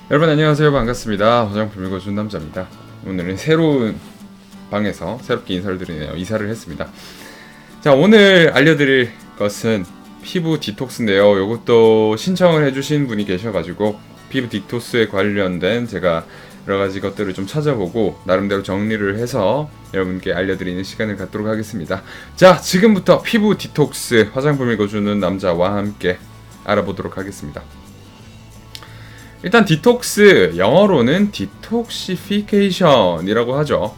여러분 안녕하세요. 반갑습니다. 화장품 읽어준 남자입니다. 오늘은 새로운 방에서 새롭게 인사를 드리네요. 이사를 했습니다. 자, 오늘 알려드릴 것은 피부 디톡스인데요. 이것도 신청을 해주신 분이 계셔가지고 피부 디톡스에 관련된 제가 여러가지 것들을 좀 찾아보고 나름대로 정리를 해서 여러분께 알려드리는 시간을 갖도록 하겠습니다. 자, 지금부터 피부 디톡스 화장품 읽어주는 남자와 함께 알아보도록 하겠습니다. 일단 디톡스, 영어로는 디톡시피케이션이라고 하죠.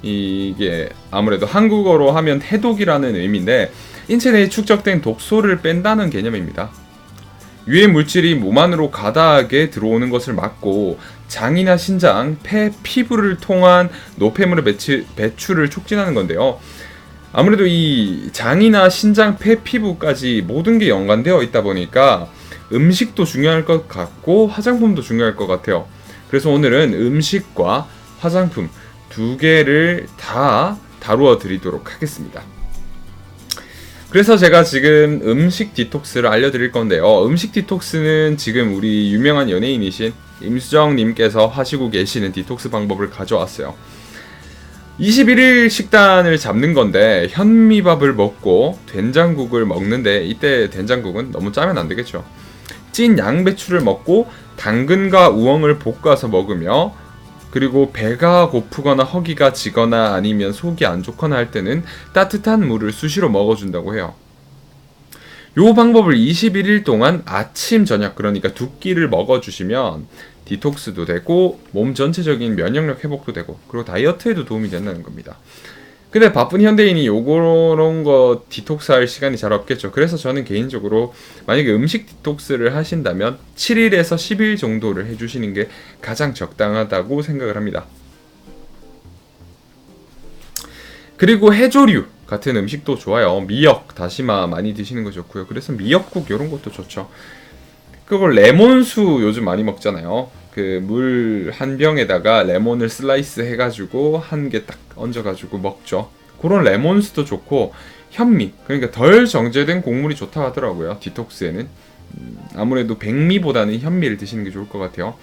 이게 아무래도 한국어로 하면 해독이라는 의미인데 인체 내에 축적된 독소를 뺀다는 개념입니다. 유해 물질이 몸 안으로 가다하게 들어오는 것을 막고 장이나 신장, 폐, 피부를 통한 노폐물의 배출을 촉진하는 건데요. 아무래도 이 장이나 신장, 폐, 피부까지 모든 게 연관되어 있다 보니까 음식도 중요할 것 같고 화장품도 중요할 것 같아요. 그래서 오늘은 음식과 화장품 두 개를 다 다루어 드리도록 하겠습니다. 그래서 제가 지금 음식 디톡스를 알려드릴 건데요. 음식 디톡스는 지금 우리 유명한 연예인이신 임수정님께서 하시고 계시는 디톡스 방법을 가져왔어요. 21일 식단을 잡는 건데 현미밥을 먹고 된장국을 먹는데 이때 된장국은 너무 짜면 안 되겠죠. 찐 양배추를 먹고 당근과 우엉을 볶아서 먹으며 그리고 배가 고프거나 허기가 지거나 아니면 속이 안 좋거나 할 때는 따뜻한 물을 수시로 먹어준다고 해요. 요 방법을 21일 동안 아침 저녁 그러니까 두 끼를 먹어주시면 디톡스도 되고 몸 전체적인 면역력 회복도 되고 그리고 다이어트에도 도움이 된다는 겁니다. 근데 바쁜 현대인이 요런 거 디톡스 할 시간이 잘 없겠죠. 그래서 저는 개인적으로 만약에 음식 디톡스를 하신다면 7일에서 10일 정도를 해주시는 게 가장 적당하다고 생각을 합니다. 그리고 해조류 같은 음식도 좋아요. 미역, 다시마 많이 드시는 거 좋고요. 그래서 미역국 이런 것도 좋죠. 그리고 레몬수 요즘 많이 먹잖아요. 그 물 한 병에다가 레몬을 슬라이스 해가지고 한 개 딱 얹어가지고 먹죠. 그런 레몬수도 좋고 현미, 그러니까 덜 정제된 곡물이 좋다고 하더라고요. 디톡스에는 아무래도 백미보다는 현미를 드시는 게 좋을 것 같아요.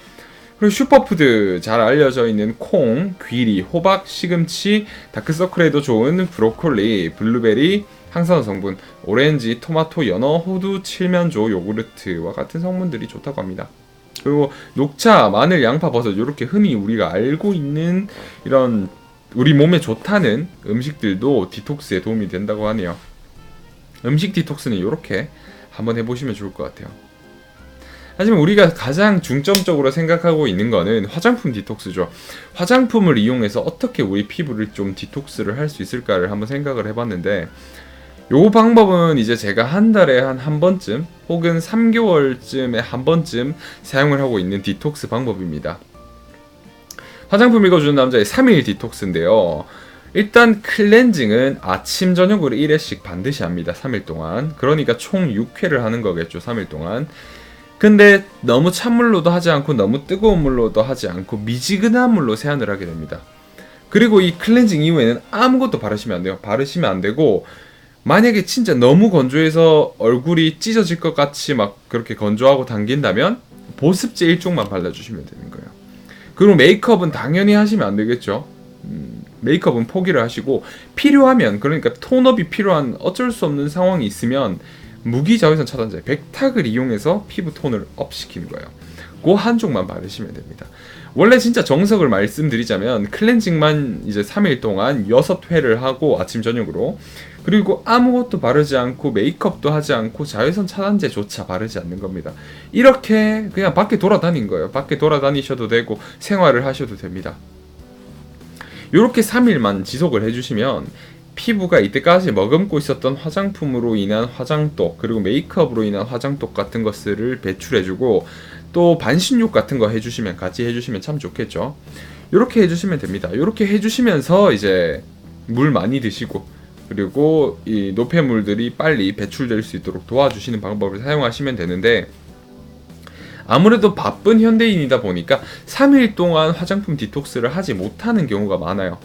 그리고 슈퍼푸드 잘 알려져 있는 콩, 귀리, 호박, 시금치, 다크서클에도 좋은 브로콜리, 블루베리, 항산화 성분, 오렌지, 토마토, 연어, 호두, 칠면조, 요구르트와 같은 성분들이 좋다고 합니다. 그리고 녹차, 마늘, 양파, 버섯 이렇게 흔히 우리가 알고 있는 이런 우리 몸에 좋다는 음식들도 디톡스에 도움이 된다고 하네요. 음식 디톡스는 이렇게 한번 해보시면 좋을 것 같아요. 하지만 우리가 가장 중점적으로 생각하고 있는 거는 화장품 디톡스죠. 화장품을 이용해서 어떻게 우리 피부를 좀 디톡스를 할 수 있을까를 한번 생각을 해봤는데 요 방법은 이제 제가 한 달에 한 번쯤 혹은 3개월쯤에 한 번쯤 사용을 하고 있는 디톡스 방법입니다. 화장품 읽어주는 남자의 3일 디톡스인데요. 일단 클렌징은 아침 저녁으로 1회씩 반드시 합니다. 3일 동안. 그러니까 총 6회를 하는 거겠죠. 3일 동안. 근데 너무 찬물로도 하지 않고 너무 뜨거운 물로도 하지 않고 미지근한 물로 세안을 하게 됩니다. 그리고 이 클렌징 이후에는 아무것도 바르시면 안 돼요. 바르시면 안 되고 만약에 진짜 너무 건조해서 얼굴이 찢어질 것 같이 막 그렇게 건조하고 당긴다면 보습제 일종만 발라주시면 되는 거예요. 그리고 메이크업은 당연히 하시면 안 되겠죠. 메이크업은 포기를 하시고 필요하면 그러니까 톤업이 필요한 어쩔 수 없는 상황이 있으면 무기자외선 차단제 백탁을 이용해서 피부 톤을 업 시키는 거예요. 그 한쪽만 바르시면 됩니다. 원래 진짜 정석을 말씀드리자면 클렌징만 이제 3일 동안 6회를 하고 아침 저녁으로 그리고 아무것도 바르지 않고 메이크업도 하지 않고 자외선 차단제조차 바르지 않는 겁니다. 이렇게 그냥 밖에 돌아다닌 거예요. 밖에 돌아다니셔도 되고 생활을 하셔도 됩니다. 이렇게 3일만 지속을 해주시면 피부가 이때까지 머금고 있었던 화장품으로 인한 화장독 그리고 메이크업으로 인한 화장독 같은 것들을 배출해주고 또 반신욕 같은 거 해주시면 같이 해주시면 참 좋겠죠. 이렇게 해주시면 됩니다. 이렇게 해주시면서 이제 물 많이 드시고 그리고 이 노폐물들이 빨리 배출될 수 있도록 도와주시는 방법을 사용하시면 되는데 아무래도 바쁜 현대인이다 보니까 3일 동안 화장품 디톡스를 하지 못하는 경우가 많아요.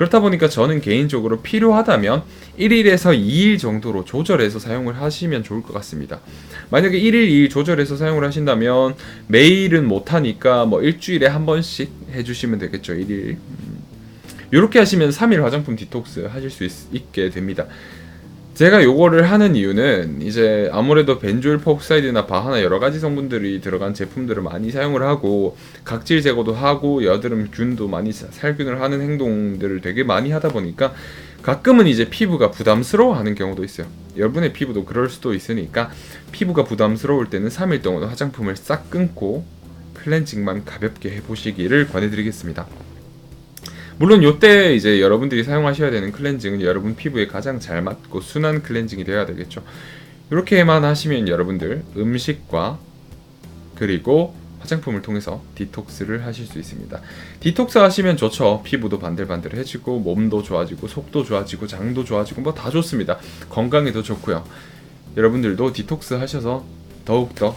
그렇다 보니까 저는 개인적으로 필요하다면 1일에서 2일 정도로 조절해서 사용을 하시면 좋을 것 같습니다. 만약에 1일, 2일 조절해서 사용을 하신다면 매일은 못하니까 뭐 일주일에 한 번씩 해주시면 되겠죠. 1일. 이렇게 하시면 3일 화장품 디톡스 하실 수 있게 됩니다. 제가 요거를 하는 이유는 이제 아무래도 벤조일 퍼옥사이드나 바하나 여러가지 성분들이 들어간 제품들을 많이 사용을 하고 각질 제거도 하고 여드름 균도 많이 살균을 하는 행동들을 되게 많이 하다 보니까 가끔은 이제 피부가 부담스러워하는 경우도 있어요. 여러분의 피부도 그럴 수도 있으니까 피부가 부담스러울 때는 3일 동안 화장품을 싹 끊고 클렌징만 가볍게 해보시기를 권해드리겠습니다. 물론 요때 이제 여러분들이 사용하셔야 되는 클렌징은 여러분 피부에 가장 잘 맞고 순한 클렌징이 되어야 되겠죠. 이렇게만 하시면 여러분들 음식과 그리고 화장품을 통해서 디톡스를 하실 수 있습니다. 디톡스 하시면 좋죠. 피부도 반들반들해지고 몸도 좋아지고 속도 좋아지고 장도 좋아지고 뭐 다 좋습니다. 건강에도 좋고요. 여러분들도 디톡스 하셔서 더욱더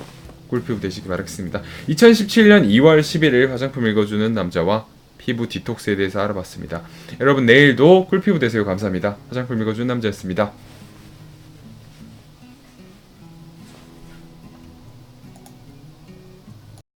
꿀피부 되시기 바라겠습니다. 2017년 2월 11일 화장품 읽어주는 남자와 피부 디톡스에 대해서 알아봤습니다. 여러분 내일도 꿀피부 되세요. 감사합니다. 화장품 읽어주는 남자였습니다.